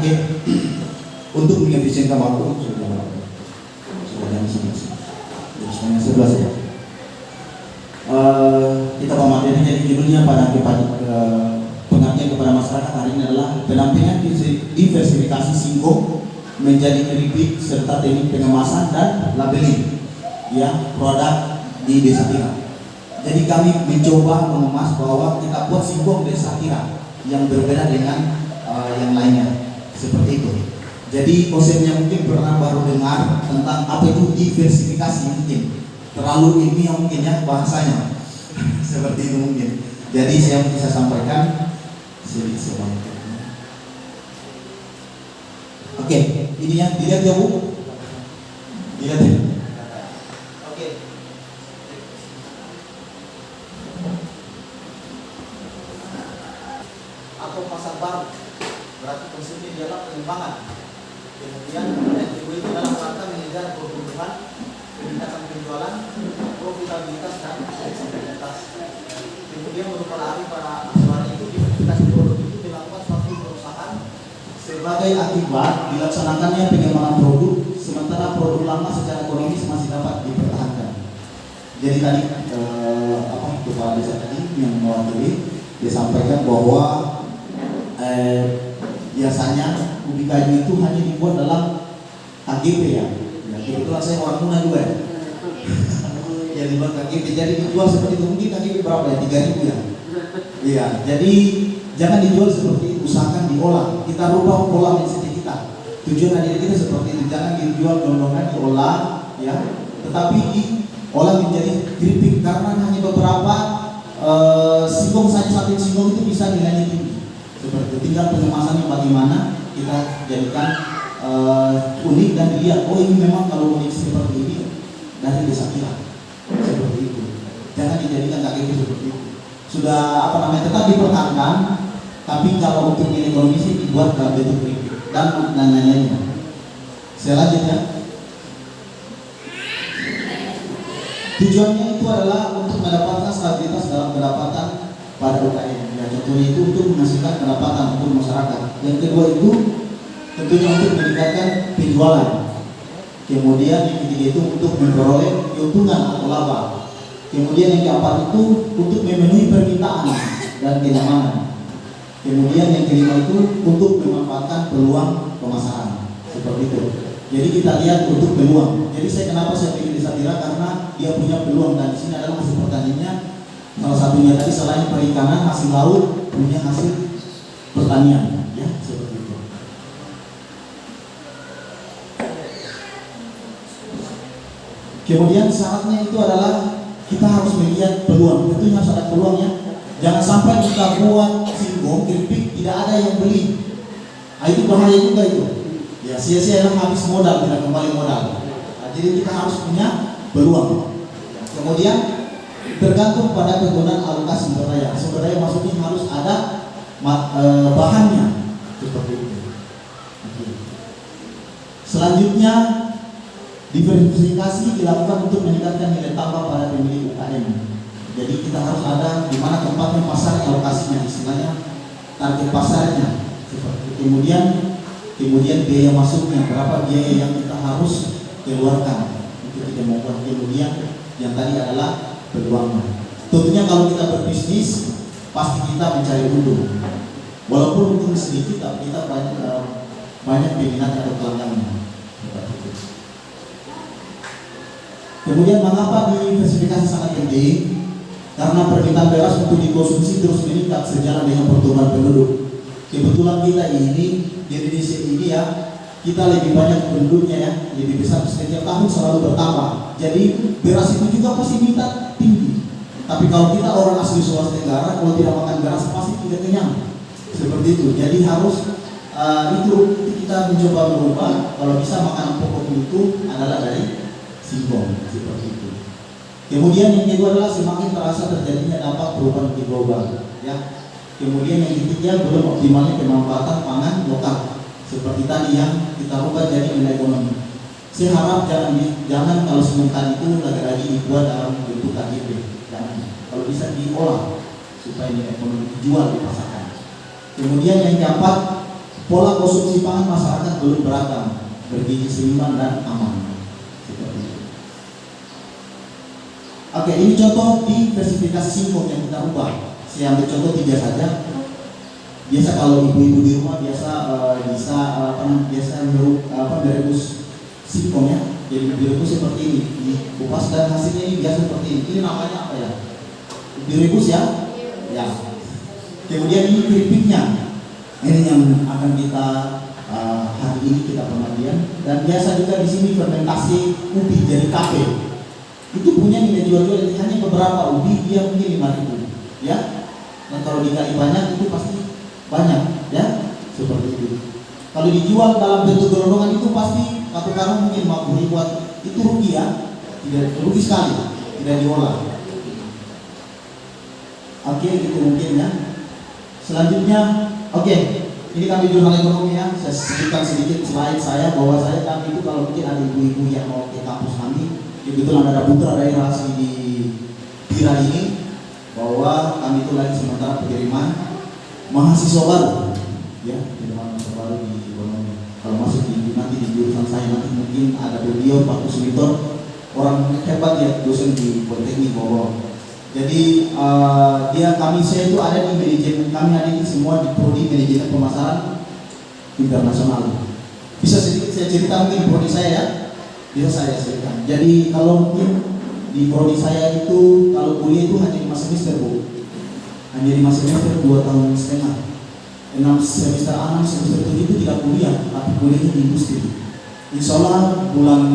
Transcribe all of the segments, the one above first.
Oke, untuk mengefisienkan waktu sudah jam 11 jam 11 ya. Kita pemateri jadi judulnya pada pengertian kepada masyarakat hari ini adalah pendampingan diversifikasi singkong menjadi keripik serta teknik pengemasan dan labeling ya produk di Desa Tira. Jadi kami mencoba mengemas bahwa kita buat singkong Desa Tira yang berbeda dengan yang lainnya seperti itu. Jadi konsepnya mungkin pernah baru dengar tentang apa itu diversifikasi, mungkin terlalu ilmiah mungkin ya bahasanya seperti itu mungkin. Jadi saya bisa sampaikan sedikit sebanyak. Oke, ini ya dilihat ya Bu, dilihat ya. Oke. Atau pasar baru, berarti konsepnya adalah pengembangan. Kemudian yang kedua itu dalam rangka mengejar pertumbuhan, peningkatan penjualan, profitabilitas dan fleksibilitas. Kemudian mempengaruhi para asuransi itu diversifikasi produk itu dilakukan suatu perusahaan sebagai akibat dilaksanakannya pengembangan produk, sementara produk lama secara ekonomis masih dapat dipertahankan. Jadi tadi Kepala Desa tadi yang mewakili disampaikan bahwa biasanya ubi kayu itu hanya dibuat dalam KGP ya. Kebetulan saya orang Muna juga ya. Ya dibuat KGP, jadi dijual seperti itu. Mungkin KGP berapa ya? 3.000 ya. Iya, jadi jangan dijual seperti itu, usahakan diolah. Kita rubah pola mindset kita. Tujuan dari kita seperti itu, jangan dijual dondongan, diolah ya. Tetapi diolah menjadi keripik karena hanya beberapa singkong saja, satu singkong itu bisa nilainya tinggi. Seperti itu, tinggal pengemasannya bagaimana kita jadikan unik dan dilihat, oh ini memang kalau unik seperti ini dari Desa Tira seperti itu. Jangan dijadikan KGP seperti itu. Sudah tetap dipertahankan, tapi kalau untuk nilai ekonomi sih dibuat dalam bentuk keripik dan lain-lainnya. Selanjutnya, tujuannya itu adalah untuk mendapatkan stabilitas dalam pendapatan pada UKM. Ya, contohnya itu untuk menghasilkan pendapatan untuk masyarakat. Yang kedua itu tentunya untuk meningkatkan penjualan. Kemudian yang ketiga itu untuk memperoleh keuntungan atau laba. Kemudian yang keempat itu untuk memenuhi permintaan dan kenyamanan. Kemudian yang kelima itu untuk memanfaatkan peluang pemasaran. Seperti itu. Jadi kita lihat untuk peluang. Jadi kenapa saya pilih Desa Tira, karena dia punya peluang dan di sini adalah hasil pertaniannya. Salah satunya tadi selain perikanan, hasil laut, punya hasil pertanian, ya seperti itu. Kemudian syaratnya itu adalah kita harus melihat peluang. Tentunya harus ada peluangnya. Jangan sampai kita buat singkong keripik tidak ada yang beli. Nah, itu bahaya juga itu. Ya sia-sia habis modal, tidak kembali modal. Nah, jadi kita harus punya peluang. Kemudian tergantung pada penggunaan alokasi sumber daya. Sumber daya maksudnya harus ada bahannya seperti itu. Selanjutnya, diversifikasi dilakukan untuk meningkatkan nilai tambah pada pemilik UKM. Jadi kita harus ada di mana tempatnya pasar alokasinya, istilahnya target pasarnya. Kemudian biaya masuknya, berapa biaya yang kita harus keluarkan untuk kita membuat. Kemudian yang tadi adalah peluangnya. Tentunya kalau kita berbisnis pasti kita mencari untung. Walaupun untung sedikit, tapi kita banyak peminat atau pelanggannya. Kemudian mengapa diversifikasi sangat penting? Karena permintaan beras untuk dikonsumsi terus meningkat sejalan dengan pertumbuhan penduduk. Kebetulan kita ini di Indonesia ini ya, kita lebih banyak penduduknya ya, lebih besar, setiap tahun selalu bertambah. Jadi beras itu juga pasti minta tinggi. Tapi kalau kita orang asli Sulawesi Tenggara, kalau tidak makan beras pasti tidak kenyang. Seperti itu. Jadi harus itu kita mencoba berubah. Kalau bisa makanan pokok itu adalah dari singkong seperti itu. Kemudian yang kedua adalah semakin terasa terjadinya dampak perubahan global, ya. Kemudian yang ketiga belum optimalnya pemanfaatan pangan lokal seperti tadi yang kita rubah jadi nilai ekonomi. Saya harap jangan kalau sementara itu lagi-lagi dibuat dalam bentuk KGP, jangan. Kalau bisa diolah supaya nilai ekonomi dijual di pasaran. Kemudian yang keempat Pola konsumsi pangan masyarakat belum beragam, bergizi seimbang dan aman. Seperti itu. Oke, ini contoh di versifikasi singkong yang kita ubah. Saya ambil contoh 3 saja. Biasa kalau ibu-ibu di rumah biasa merebus singkong ya. Jadi direbus seperti ini, dikupas dan hasilnya ini biasa seperti ini. Ini namanya apa ya? Direbus ya? Ya. Kemudian ini keripiknya. Ini yang akan kita hari ini kita pengajian. Dan biasa juga di sini fermentasi ubi jadi kafe. Itu punya nilai jual-jual hanya beberapa ubi dia mungkin 5.000 ya. Dan kalau dikali banyak itu pasti banyak ya. Seperti itu. Kalau dijual dalam bentuk gelondongan itu pasti satu karung mungkin 50.000 buat itu rugi ya. Tidak rugi sekali, tidak diolah. Oke, itu mungkin ya. Selanjutnya, oke, ini kami jurnal ekonomi ya. Saya sebutkan sedikit slide saya bahwa kami itu kalau mungkin ada ibu-ibu yang mau ke kampus kami, kebetulan ada putra daerah asli di Pira ini, bahwa kami itu lagi sementara pengiriman mahasiswa baru, ya, mahasiswa baru di ekonomi. Kalau masuk nanti di jurusan saya nanti mungkin ada beliau Pak Kuswito, orang hebat ya, dosen di Politeknik Bogor. Jadi saya itu ada di manajemen, kami ada di semua di prodi manajemen pemasaran internasional. Bisa sedikit saya cerita mungkin prodi saya ya, bisa saya ceritakan. Jadi kalau mungkin di prodi saya itu kalau kuliah itu hanya 5 semester Bu, hanya 5 semester 2 tahun setengah. 6 semester 6 semester 7 itu tidak kuliah, tapi kuliahnya di industri. Insya Allah bulan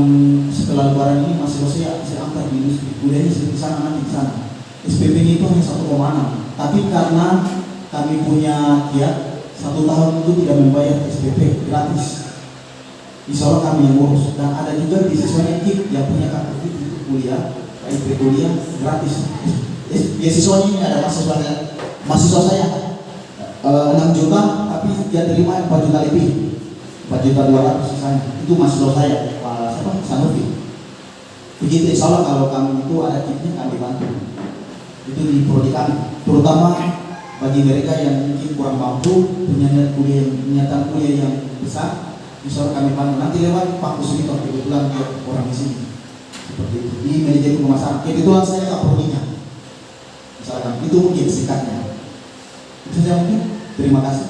setelah lebaran ini masih saya angkat di industri, kuliahnya di sana nanti di sana. SPP itu hanya 1,6, tapi karena kami punya kiat 1 tahun itu tidak membayar SPP gratis. Insya Allah kami yang ngurus. Dan ada juga beasiswanya KIP yang punya kartu KIP untuk kuliah, SPP kuliah gratis. Beasiswanya ini ada mahasiswa saya 6 juta, tapi dia terima 4 juta lebih, 4.200.000 sisanya. Itu mahasiswa saya, Pak Sanofi. Begitu, insya Allah kalau kami itu ada KIP-nya kami bantu. Itu di prodi kami, terutama bagi mereka yang mungkin kurang mampu punya niatan kuliah yang besar, insya Allah kami bantu. Nanti lewat Pak Kuswito, kebetulan dia orang di sini, seperti itu. Di manajemen pemasaran, kebetulan saya nggak prodinya, misalkan itu mungkin singkatnya. Itu saja mungkin. Terima kasih.